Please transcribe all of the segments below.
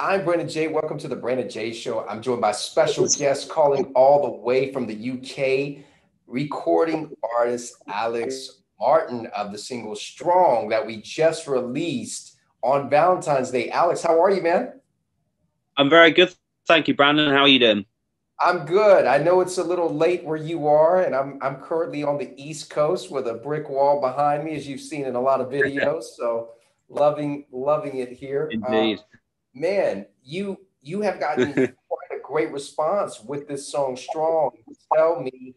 I'm Brandon J. Welcome to the Brandon J. Show. I'm joined by special guest calling all the way from the UK, recording artist Alex Martin of the single Strong that we just released on Valentine's Day. Alex, how are you, man? I'm very good. Thank you, Brandon. How are you doing? I'm good. I know it's a little late where you are, and I'm currently on the East Coast with a brick wall behind me, as you've seen in a lot of videos. So loving it here. Indeed. Man, you have gotten quite a great response with this song Strong. Tell me,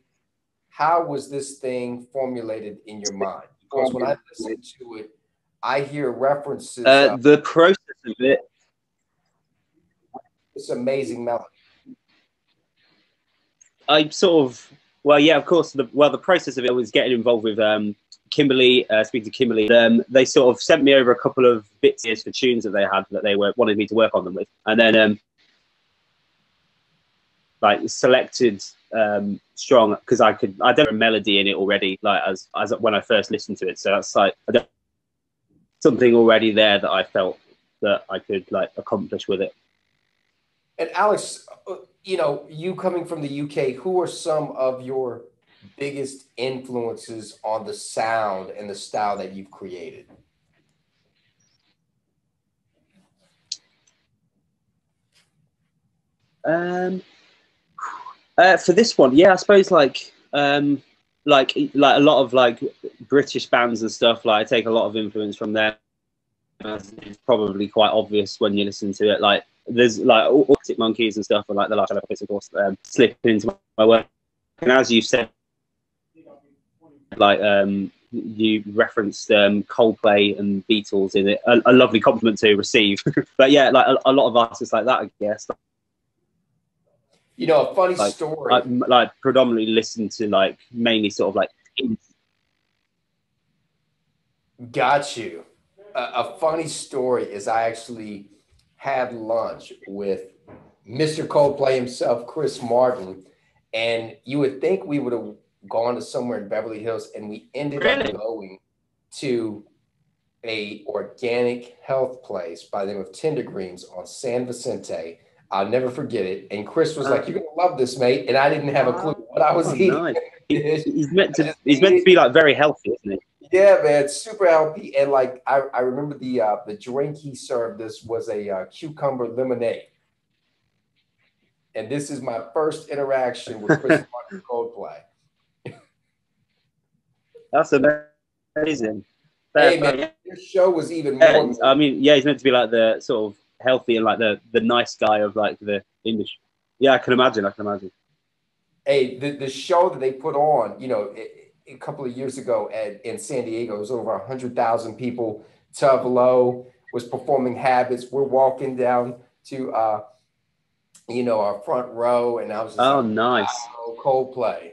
how was this thing formulated in your mind? Because when I listen to it, I hear references of The process of it, this amazing melody. I sort of, well, yeah, of course. The process of it was getting involved with Kimberly, speaking to Kimberly. They sort of sent me over a couple of bits for tunes that they had that they were wanted me to work on them with, and then like selected Strong because I don't have a melody in it already, like as when I first listened to it. So that's like something already there that I felt that I could like accomplish with it. And Alex, you coming from the UK, who are some of your biggest influences on the sound and the style that you've created? Um, for this one, yeah, I suppose like a lot of like British bands and stuff. Like I take a lot of influence from them. It's probably quite obvious when you listen to it. Like there's like Arctic Monkeys and stuff, and like the last episodes, of course, slipping into my work. And as you said, like you referenced Coldplay and Beatles in it. A lovely compliment to receive. But yeah, like a lot of artists like that, I guess. A funny Like story. like predominantly listen to like mainly sort of like Got you. A funny story is I actually had lunch with Mr. Coldplay himself, Chris Martin, and you would think we would have gone to somewhere in Beverly Hills, and we ended up really. going to a organic health place by the name of Tender Greens on San Vicente. I'll never forget it. And Chris was like, "You're gonna love this, mate," and I didn't have a clue what I was Oh, eating. nice. He's meant I to. just He's ate meant to it. be like very healthy, isn't he? Yeah, man, super healthy. And like I remember the drink he served us was a cucumber lemonade. And this is my first interaction with Chris Martin Coldplay. That's amazing. Fair Hey man, play. your show was even Yeah, more I memorable. mean, yeah, he's meant to be like the sort of healthy and like the nice guy of like the industry. Yeah, I can imagine. I can imagine. Hey, the show that they put on, a couple of years ago in San Diego, it was over 100,000 people. Tove Lo was performing Habits. We're walking down to our front row, and I was just Oh, like, nice. wow, Coldplay.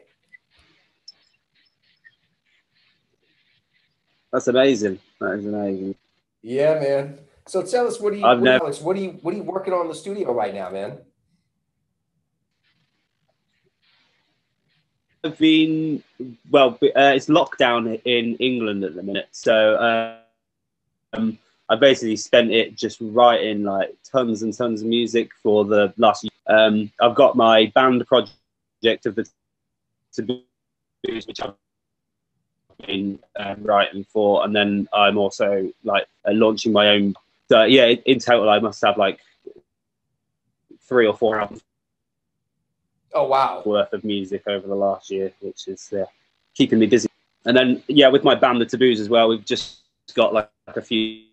That's amazing. That is amazing. Yeah, man. So tell us, I've never Alex, what are you working on in the studio right now, man? been. Well, it's lockdown in England at the minute, so I basically spent it just writing like tons and tons of music for the last year. I've got my band project of the taboos, which I've been writing for, and then I'm also like launching my own. So yeah, in total, I must have like 3 or 4 albums Oh, wow. worth of music over the last year, which is keeping me busy. And then yeah, with my band, the Taboos as well, we've just got like a few,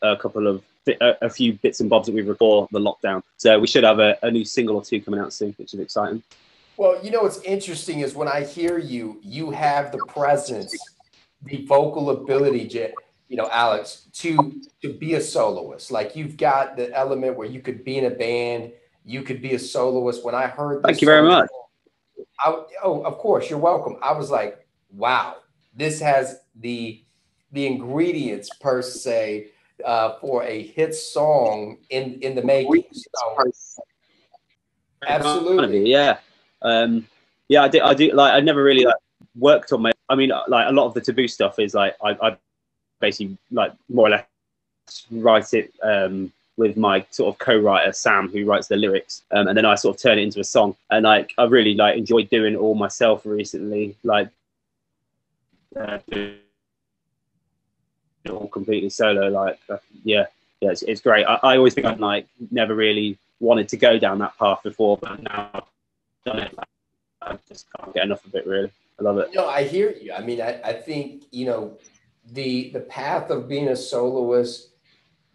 a couple of a few bits and bobs that we record the lockdown. So we should have a new single or two coming out soon, which is exciting. Well, what's interesting is when I hear you, you have the presence, the vocal ability, Alex, to be a soloist. Like you've got the element where you could be in a band, you could be a soloist. When I heard Thank this you very song, much. oh, of course, you're welcome. I was like, wow, this has the ingredients per se for a hit song in the making. So absolutely. Yeah, yeah. I do. Like, I never really like worked on my. I mean, like a lot of the Taboo stuff is like I basically like more or less write it with my sort of co-writer Sam, who writes the lyrics, and then I sort of turn it into a song. And like I really like enjoyed doing it all myself recently, like doing it all completely solo. Like yeah, it's great. I always think I'd like never really wanted to go down that path before, but now I've done it. I just can't get enough of it. Really, I love it. No, I hear you. I mean, I think, you know, the path of being a soloist,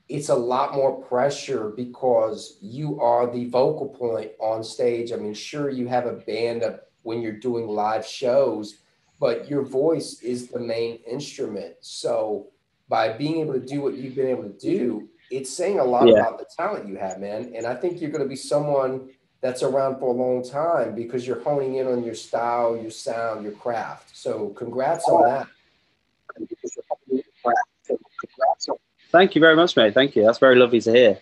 it's a lot more pressure because you are the vocal point on stage. I mean, sure, you have a band up when you're doing live shows, but your voice is the main instrument. So by being able to do what you've been able to do, it's saying a lot Yeah. about the talent you have, man. And I think you're going to be someone that's around for a long time because you're honing in on your style, your sound, your craft. So congrats on that. Thank you very much, mate. Thank you. That's very lovely to hear.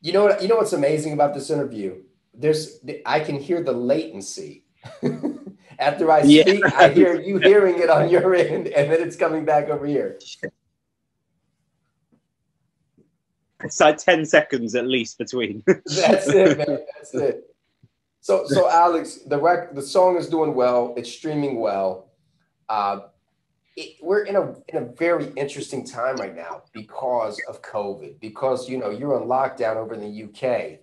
You know what? You know what's amazing about this interview? I can hear the latency. After I Yeah. speak, I hear you hearing it on your end, and then it's coming back over here. It's like 10 seconds at least between. That's it, man. That's it. So Alex, the song is doing well. It's streaming well. Uh, we're in a very interesting time right now because of COVID. Because you know you're on lockdown over in the UK.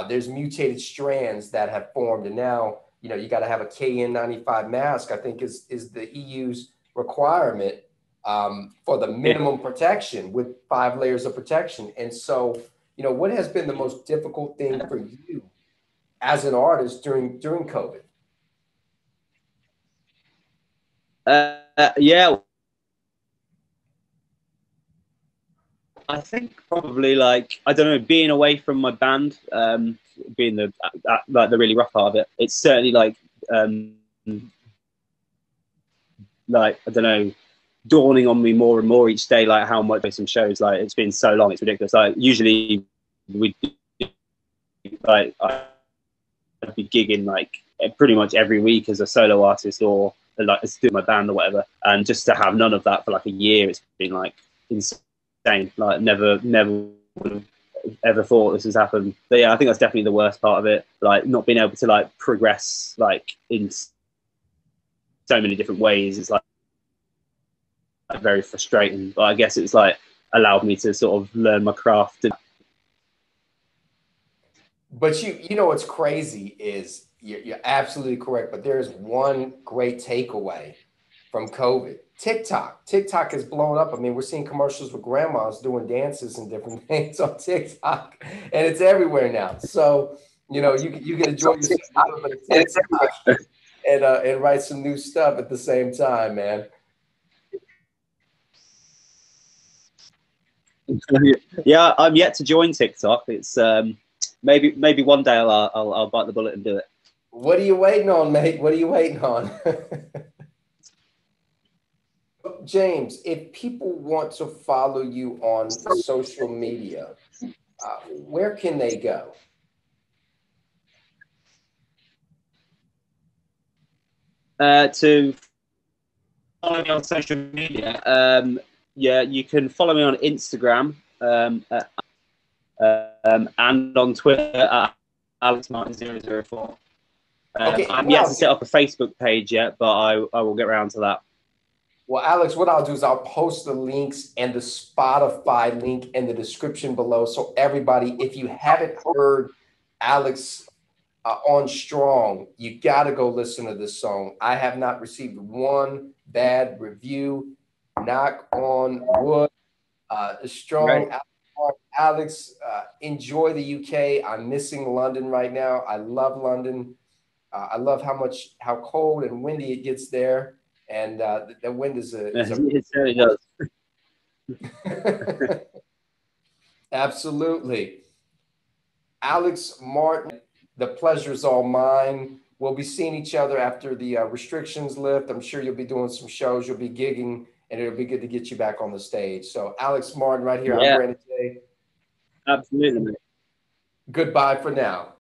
There's mutated strands that have formed, and now you know you got to have a KN95 mask. I think is the EU's requirement for the minimum protection with 5 layers of protection. And so, you know, what has been the most difficult thing for you as an artist during COVID? Yeah, I think probably like I don't know, being away from my band, being the like the really rough part of it. It's certainly like I don't know, dawning on me more and more each day, like how much some shows. Like it's been so long, it's ridiculous. Like usually we like I'd be gigging like pretty much every week as a solo artist or like as doing my band or whatever, and just to have none of that for like a year, it's been like insane. Like never would have ever thought this has happened. But yeah, I think that's definitely the worst part of it. Like not being able to like progress like in so many different ways. It's like very frustrating. But I guess it's like allowed me to sort of learn my craft. But you know what's crazy is you're absolutely correct. But there's one great takeaway from COVID. TikTok has blown up. I mean, we're seeing commercials with grandmas doing dances and different things on TikTok, and it's everywhere now. So you know you can enjoy yourself a little bit of TikTok and write some new stuff at the same time, man. Yeah, I'm yet to join TikTok. It's maybe one day I'll bite the bullet and do it. What are you waiting on, mate? What are you waiting on? James, if people want to follow you on social media, where can they go? To follow me on social media, yeah, you can follow me on Instagram and on Twitter at AlexMartin004. Okay, I'm yet to set up a Facebook page yet, but I will get around to that. Well, Alex, what I'll do is I'll post the links and the Spotify link in the description below. So everybody, if you haven't heard Alex on Strong, you got to go listen to this song. I have not received one bad review. Knock on wood. Strong. Right. Alex, enjoy the UK. I'm missing London right now. I love London. I love how cold and windy it gets there. And the wind is it certainly does. Absolutely. Alex Martin, the pleasure is all mine. We'll be seeing each other after the restrictions lift. I'm sure you'll be doing some shows. You'll be gigging, and it'll be good to get you back on the stage. So Alex Martin right here. Yeah. I'm Brandon J. Absolutely. Goodbye for now.